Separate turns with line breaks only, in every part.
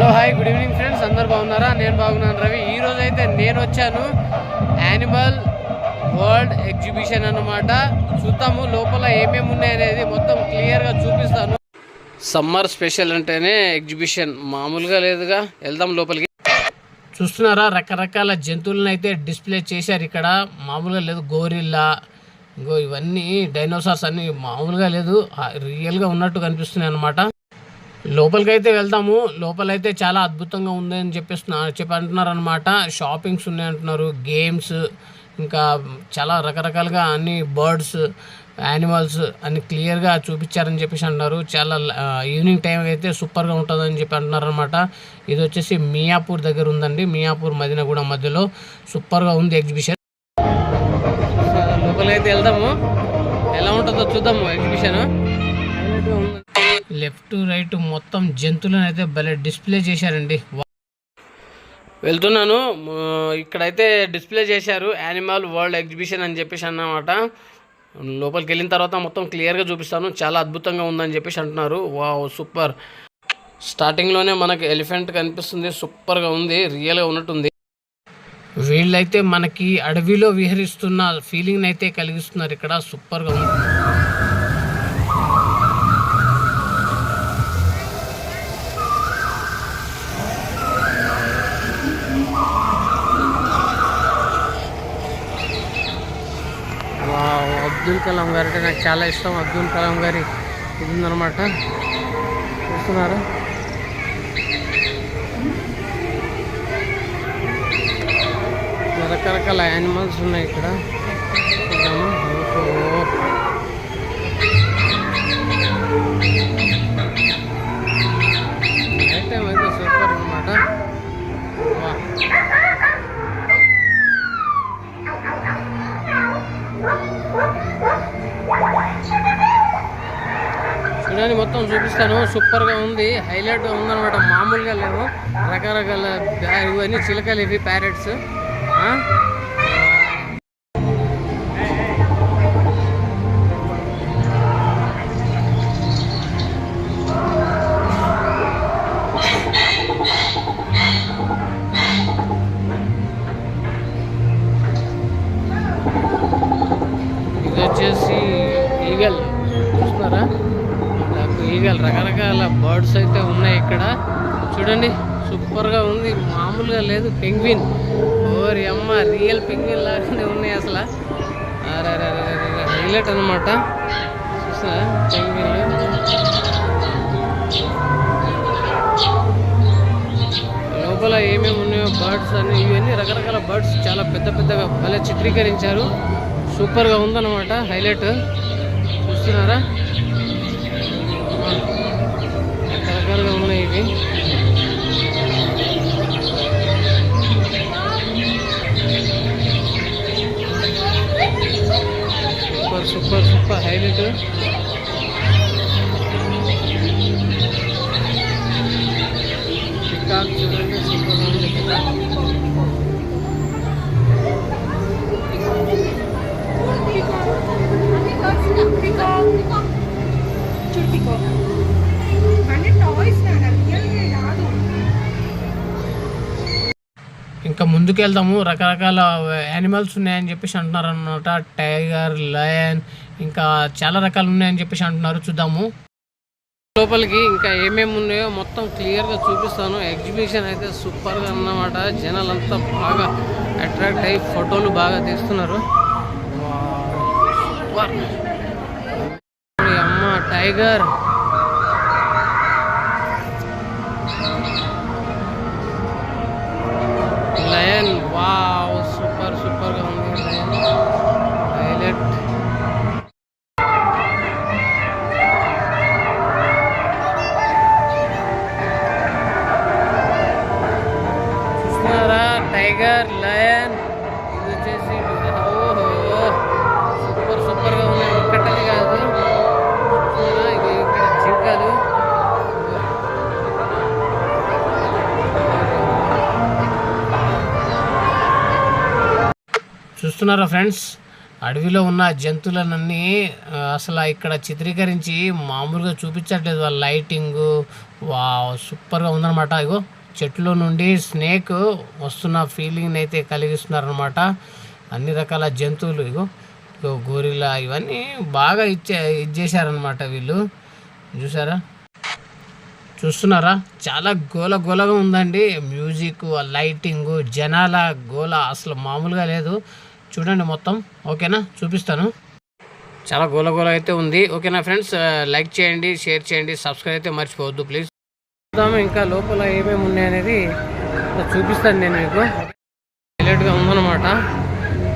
Hello hi good evening friends, అందరు బాగున్నారా? నేను బాగున్నాను రవి. ఈరోజు అయితే నేను వచ్చాను యానిమల్ వరల్డ్ ఎగ్జిబిషన్ అన్నమాట. చూద్దాము లోపల ఏమేమి ఉన్నాయనేది మొత్తం క్లియర్గా చూపిస్తాను. సమ్మర్ స్పెషల్ అంటేనే ఎగ్జిబిషన్, మామూలుగా లేదుగా. వెళ్దాం లోపలికి. చూస్తున్నారా, రకరకాల జంతువులను అయితే డిస్ప్లే చేశారు ఇక్కడ. మామూలుగా లేదు, గోరిల్లా, ఇంకో ఇవన్నీ డైనోసార్స్ అన్నీ మామూలుగా లేదు, రియల్గా ఉన్నట్టు కనిపిస్తున్నాయి అన్నమాట. లోపలికి అయితే వెళ్తాము. లోపలైతే చాలా అద్భుతంగా ఉందని చెప్పి అంటున్నారు అనమాట. షాపింగ్స్ ఉన్నాయంటున్నారు, గేమ్స్, ఇంకా చాలా రకరకాలుగా అన్ని బర్డ్స్, యానిమల్స్ అన్ని క్లియర్గా చూపించారని చెప్పేసి అంటున్నారు. చాలా ఈవినింగ్ టైం అయితే సూపర్గా ఉంటుందని చెప్పి అంటున్నారు అనమాట. ఇది వచ్చేసి మియాపూర్ దగ్గర ఉందండి, మియాపూర్ మదీనాగూడ మధ్యలో. సూపర్గా ఉంది ఎగ్జిబిషన్. లోపలైతే వెళ్దాము, ఎలా ఉంటుందో చూద్దాము ఎగ్జిబిషన్. లెఫ్ట్ రైట్ మొత్తం జంతువులను అయితే భలే డిస్ప్లే చేశారండి. వెళ్తున్నాను, ఇక్కడైతే డిస్ప్లే చేశారు యానిమల్ వరల్డ్ ఎగ్జిబిషన్ అని చెప్పేసి అన్నమాట. లోపలికి వెళ్ళిన తర్వాత మొత్తం క్లియర్గా చూపిస్తాను. చాలా అద్భుతంగా ఉందని చెప్పేసి అంటున్నారు. Wow super. స్టార్టింగ్లోనే మనకి ఎలిఫెంట్ కనిపిస్తుంది, సూపర్గా ఉంది, రియల్గా ఉన్నట్టుంది. వీళ్ళైతే మనకి అడవిలో విహరిస్తున్న ఫీలింగ్ అయితే కలిగిస్తున్నారు ఇక్కడ. సూపర్గా ఉంది. అబ్దుల్ కలాం గారు అంటే నాకు చాలా ఇష్టం. అబ్దుల్ కలాం గారి ఇది ఉందన్నమాట. చూస్తున్నారా, రకరకాల యానిమల్స్ ఉన్నాయి ఇక్కడ. నైట్ టైం అయితే సూపర్ అన్నమాట. చూడండి, మొత్తం చూపిస్తాను. సూపర్గా ఉంది, హైలైట్గా ఉందన్నమాట. మామూలుగా లేవు, రకరకాల ఇవన్నీ చిలకలు, ఇవి ప్యారెట్స్. ఇది వచ్చేసి ఈగల్, చూస్తున్నారా, ఈగల్. రకరకాల బర్డ్స్ అయితే ఉన్నాయి ఇక్కడ. చూడండి, సూపర్గా ఉంది, మామూలుగా లేదు. పెంగ్విన్, ఓరి అమ్మ, రియల్ పెంగ్విన్ లాగానే ఉన్నాయి అసలు. హైలైట్ అనమాట. చూసా పెంగ్విన్లు. లోపల ఏమేమి ఉన్నాయో బర్డ్స్ అని, ఇవన్నీ రకరకాల బర్డ్స్ చాలా పెద్ద పెద్దగా భలే చిత్రీకరించారు. సూపర్గా ఉందన్నమాట, హైలైట్. చూస్తున్నారా, రకరకాలుగా ఉన్నాయి ఇవి. Super super super highlight. Peacock చూడండి, సూపర్ ఉంది పికాక్. ఇంకా ముందుకు వెళ్దాము. రకరకాల యానిమల్స్ ఉన్నాయని చెప్పేసి అంటున్నారు అన్నమాట. టైగర్, లయన్, ఇంకా చాలా రకాలు ఉన్నాయని చెప్పేసి అంటున్నారు. చూద్దాము లోపలికి ఇంకా ఏమేమి ఉన్నాయో మొత్తం క్లియర్గా చూపిస్తాను. ఎగ్జిబిషన్ అయితే సూపర్గా అన్నమాట. జనాలంతా బాగా అట్రాక్ట్ అయ్యి ఫోటోలు బాగా తీస్తున్నారు. అమ్మ, టైగర్, లయన్. వావ్ సూపర్ సూపర్గా ఉంది లయన్, హైలైట్. చూస్తున్నారా, టైగర్, లయన్. ఇది వచ్చేసి ఓహో సూపర్ సూపర్గా ఉన్నాయి. ఒక్కటని కాదు, ఇది ఇక్కడ జింకలు. చూస్తున్నారా ఫ్రెండ్స్, అడవిలో ఉన్న జంతువులన్నీ అసలు ఇక్కడ చిత్రీకరించి మామూలుగా చూపించట్లేదు. వాళ్ళ లైటింగు సూపర్గా ఉందన్నమాట. ఇగో చెట్లో నుండి స్నేక్ వస్తున్న ఫీలింగ్ అయితే కలిగిస్తున్నారనమాట. అన్ని రకాల జంతువులు ఇగో గోరిల్లా ఇవన్నీ బాగా ఇచ్చేసారనమాట వీళ్ళు. చూసారా, చూస్తున్నారా, చాలా గోలగా ఉందండి. మ్యూజిక్, లైటింగు, జనాల గోల అసలు మామూలుగా లేదు. చూడండి మొత్తం. ఓకేనా, చూపిస్తాను. చాలా గోల అయితే ఉంది. ఓకేనా ఫ్రెండ్స్, లైక్ చేయండి, షేర్ చేయండి, సబ్స్క్రైబ్ అయితే మర్చిపోవద్దు ప్లీజ్. చూద్దాము ఇంకా లోపల ఏమేమి ఉన్నాయి అనేది చూపిస్తాను నేను మీకు. హైలైట్గా ఉందన్నమాట.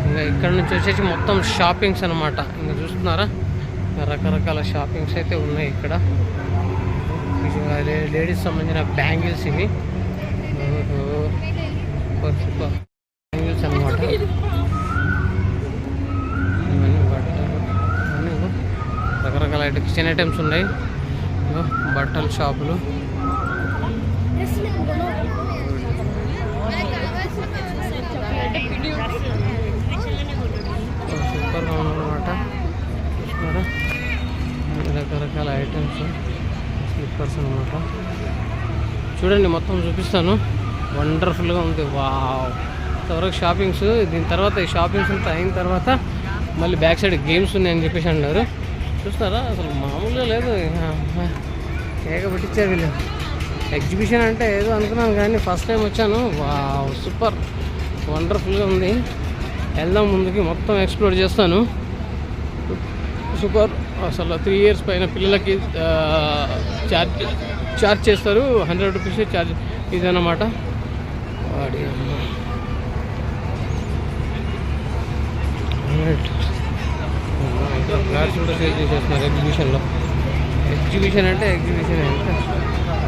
ఇంకా ఇక్కడ నుంచి వచ్చేసి మొత్తం షాపింగ్స్ అనమాట. ఇంకా చూస్తున్నారా, రకరకాల షాపింగ్స్ అయితే ఉన్నాయి ఇక్కడ. లేడీస్ సంబంధించిన బ్యాంగిల్స్ ఇవి. బ్యాంగిల్స్ అనమాట. ఇవన్నీ బట్టలు, అన్నీ రకరకాల కిచెన్ ఐటమ్స్ ఉన్నాయి. బట్టల షాపులు. సూపర్గా ఉందన్నమాట. చూస్తున్నారా, రకరకాల ఐటమ్స్, స్లిప్పర్స్ అనమాట. చూడండి మొత్తం చూపిస్తాను. వండర్ఫుల్గా ఉంది. వావ్, ఇంతవరకు షాపింగ్స్. దీని తర్వాత ఈ షాపింగ్స్ అంతా అయిన తర్వాత మళ్ళీ బ్యాక్ సైడ్ గేమ్స్ ఉన్నాయని చెప్పేసి అన్నారు. చూస్తారా, అసలు మామూలుగా లేదు. కేక పెట్టించారు వీళ్ళు. ఎగ్జిబిషన్ అంటే ఏదో అనుకున్నాను కానీ ఫస్ట్ టైం వచ్చాను. వావ్, సూపర్ వండర్ఫుల్గా ఉంది. వెళ్దాం ముందుకి, మొత్తం ఎక్స్ప్లోర్ చేస్తాను. సూపర్. అసలు 3 years పైన పిల్లలకి ఛార్జ్ చేస్తారు. 100 రూపీస్ ఛార్జ్ ఇదన్నమాట. వాడి ఇంకా ఫ్లాట్స్ కూడా సేల్ చేసేస్తున్నారు ఎగ్జిబిషన్లో. ఎగ్జిబిషన్ అంటే ఎగ్జిబిషన్ అంటే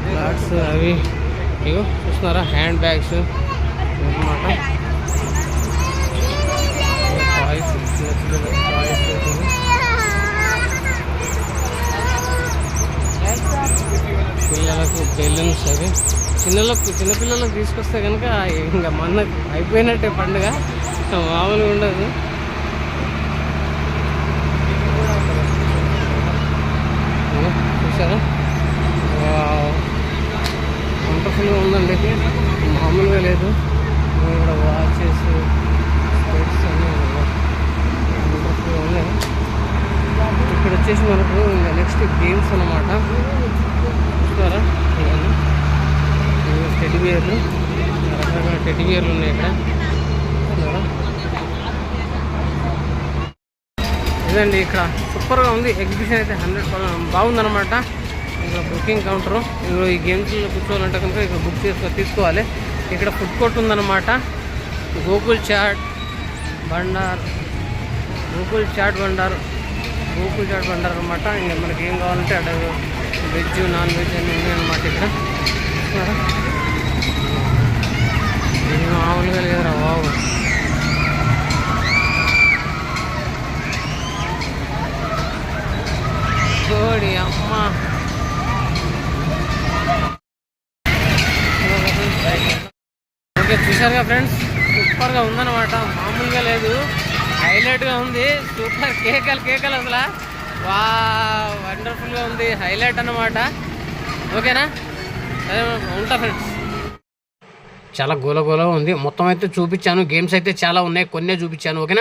ఫ్లాట్స్ అవి ఇగో చూస్తున్నారా, హ్యాండ్ బ్యాగ్స్ అన్నమాట. టాయ్స్, టాయ్స్, పిల్లలకు బెలూన్స్ అవి చిన్నపిల్లలకు తీసుకొస్తే కనుక ఇంకా మనకు అయిపోయినట్టే పండుగ, మామూలుగా ఉండదు. చూసారా, వండర్ఫుల్గా ఉందండి, మామూలుగా లేదు. ఇక్కడ వాచెస్, స్పెట్స్ అన్నీ వండర్ఫుల్గా ఉన్నాయి. ఇక్కడ వచ్చేసి మనకు ఇంకా నెక్స్ట్ గేమ్స్ అన్నమాట. చూస్తారా, టెడ్డీబియర్లు, రకరకాల టెడ్డీబియర్లు ఉన్నాయి ఇక్కడ. ఇదండి ఇక్కడ సూపర్గా ఉంది. ఎగ్జిబిషన్ అయితే 100% బాగుందన్నమాట. ఇక్కడ బుకింగ్ కౌంటరు. ఇక్కడ ఈ గేమ్స్లో కూర్చోవాలంటే కనుక ఇక్కడ బుక్ తీసుకోవాలి. ఇక్కడ ఫుడ్ కోర్ట్ ఉందన్నమాట. గోకుల్ చాట్ బండార్ అనమాట. ఇంకా మనకి ఏం కావాలంటే అక్కడ వెజ్, నాన్ వెజ్ అన్నీ ఉన్నాయన్నమాట ఇక్కడ. ఇది మామూలుగా లేదురా బాబు. కోడి అమ్మ. ఓకే, చూసారుగా ఫ్రెండ్స్, సూపర్గా ఉందన్నమాట. మామూలుగా లేదు, హైలైట్గా ఉంది. సూపర్ కేకలు అసలు. వా, వండర్ఫుల్గా ఉంది, హైలైట్ అన్నమాట. ఓకేనా, అదే ఉంటా ఫ్రెండ్స్. చాలా గోల ఉంది. మొత్తం అయితే చూపించాను. గేమ్స్ అయితే చాలా ఉన్నాయి, కొన్నే చూపించాను. ఓకేనా.